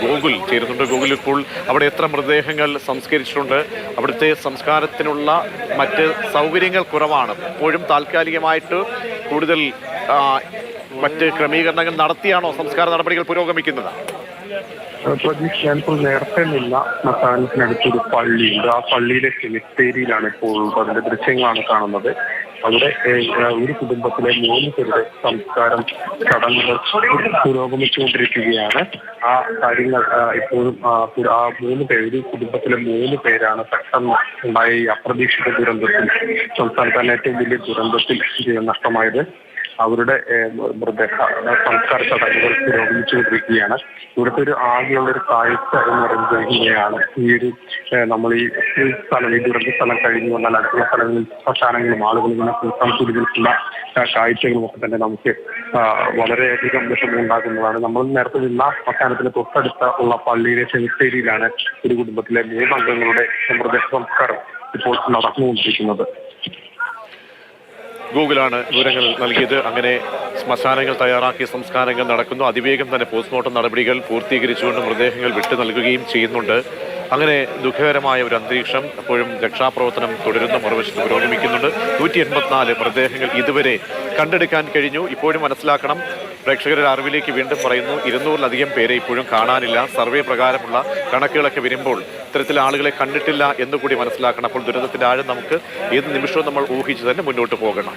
Google ചേരുന്നുണ്ട്. Google, ഇപ്പോൾ അവിടെ എത്ര മൃതദേഹങ്ങൾ സംസ്കരിച്ചിട്ടുണ്ട്? അവിടുത്തെ സംസ്കാരത്തിനുള്ള മറ്റ് സൗകര്യങ്ങൾ കുറവാണ്. ഇപ്പോഴും താൽക്കാലികമായിട്ട് കൂടുതൽ മറ്റ് ക്രമീകരണങ്ങൾ നടത്തിയാണോ സംസ്കാര നടപടികൾ പുരോഗമിക്കുന്നത്? പ്രതീക്ഷ, ഞാനിപ്പോൾ നേരത്തെ നിന്ന ശ്മശാനത്തിനടുത്തൊരു പള്ളിയുണ്ട്. ആ പള്ളിയിലെ സെമിത്തേരിയിലാണ് ഇപ്പോൾ അതിന്റെ ദൃശ്യങ്ങളാണ് കാണുന്നത്. അവിടെ ഒരു കുടുംബത്തിലെ 3 പേരുടെ സംസ്കാരം ചടങ്ങുകൾ പുരോഗമിച്ചുകൊണ്ടിരിക്കുകയാണ്. ആ കാര്യങ്ങൾ ഇപ്പോഴും ആ 3 പേര്, കുടുംബത്തിലെ 3 പേരാണ് പെട്ടെന്ന് ഉണ്ടായ ഈ അപ്രതീക്ഷിത ദുരന്തത്തിൽ, സംസ്ഥാനത്ത് തന്നെ ഏറ്റവും വലിയ ദുരന്തത്തിൽ ജീവൻ നഷ്ടമായത്. അവരുടെ സംസ്കാര ചടങ്ങുകൾ പുരോഗമിച്ചുകൊണ്ടിരിക്കുകയാണ്. ഇവിടുത്തെ ഒരു ആകെയുള്ള ഒരു കാഴ്ച എന്ന് പറയുന്നത് ഈ ഒരു നമ്മൾ ഈ സ്ഥലം, ഈ ദുരന്ത സ്ഥലം കഴിഞ്ഞു വന്നാൽ അടുത്തുള്ള സ്ഥലങ്ങളിൽ ശ്മശാനങ്ങളും ആളുകൾ ഇങ്ങനെ കൂടിയിട്ടുള്ള കാഴ്ചകളും ഒക്കെ തന്നെ നമുക്ക് വളരെയധികം വിഷമം ഉണ്ടാകുന്നതാണ്. നമ്മൾ നേരത്തെ നിന്ന ശ്മശാനത്തിന് തൊട്ടടുത്ത ഉള്ള പള്ളിയിലെ സെമിത്തേരിയിലാണ് ഒരു കുടുംബത്തിലെ 3 അംഗങ്ങളുടെ മൃതദേഹ സംസ്കാരം ഇപ്പോൾ നടന്നുകൊണ്ടിരിക്കുന്നത്. ഗൂഗിളാണ് വിവരങ്ങൾ നൽകിയത്. അങ്ങനെ ശ്മശാനങ്ങൾ തയ്യാറാക്കിയ സംസ്കാരങ്ങൾ നടക്കുന്നു. അതിവേഗം തന്നെ പോസ്റ്റ്മോർട്ടം നടപടികൾ പൂർത്തീകരിച്ചുകൊണ്ട് മൃതദേഹങ്ങൾ വിട്ടു നൽകുകയും ചെയ്യുന്നുണ്ട്. അങ്ങനെ ദുഃഖകരമായ ഒരു അന്തരീക്ഷം. അപ്പോഴും രക്ഷാപ്രവർത്തനം തുടരുന്ന, മറുവശത്ത് പുരോഗമിക്കുന്നുണ്ട്. 184 മൃതദേഹങ്ങൾ ഇതുവരെ കണ്ടെടുക്കാൻ കഴിഞ്ഞു. ഇപ്പോഴും മനസ്സിലാക്കണം, പ്രേക്ഷകരുടെ അറിവിലേക്ക് വീണ്ടും പറയുന്നു, 200-ലധികം പേരെ ഇപ്പോഴും കാണാനില്ല. സർവേ പ്രകാരമുള്ള കണക്കുകളൊക്കെ വരുമ്പോൾ ഇത്തരത്തിൽ ആളുകളെ കണ്ടിട്ടില്ല എന്നുകൂടി മനസ്സിലാക്കണം. അപ്പോൾ ദുരന്തത്തിന്റെ ആഴം നമുക്ക് ഏത് നിമിഷവും നമ്മൾ ഊഹിച്ച് തന്നെ മുന്നോട്ട് പോകണം.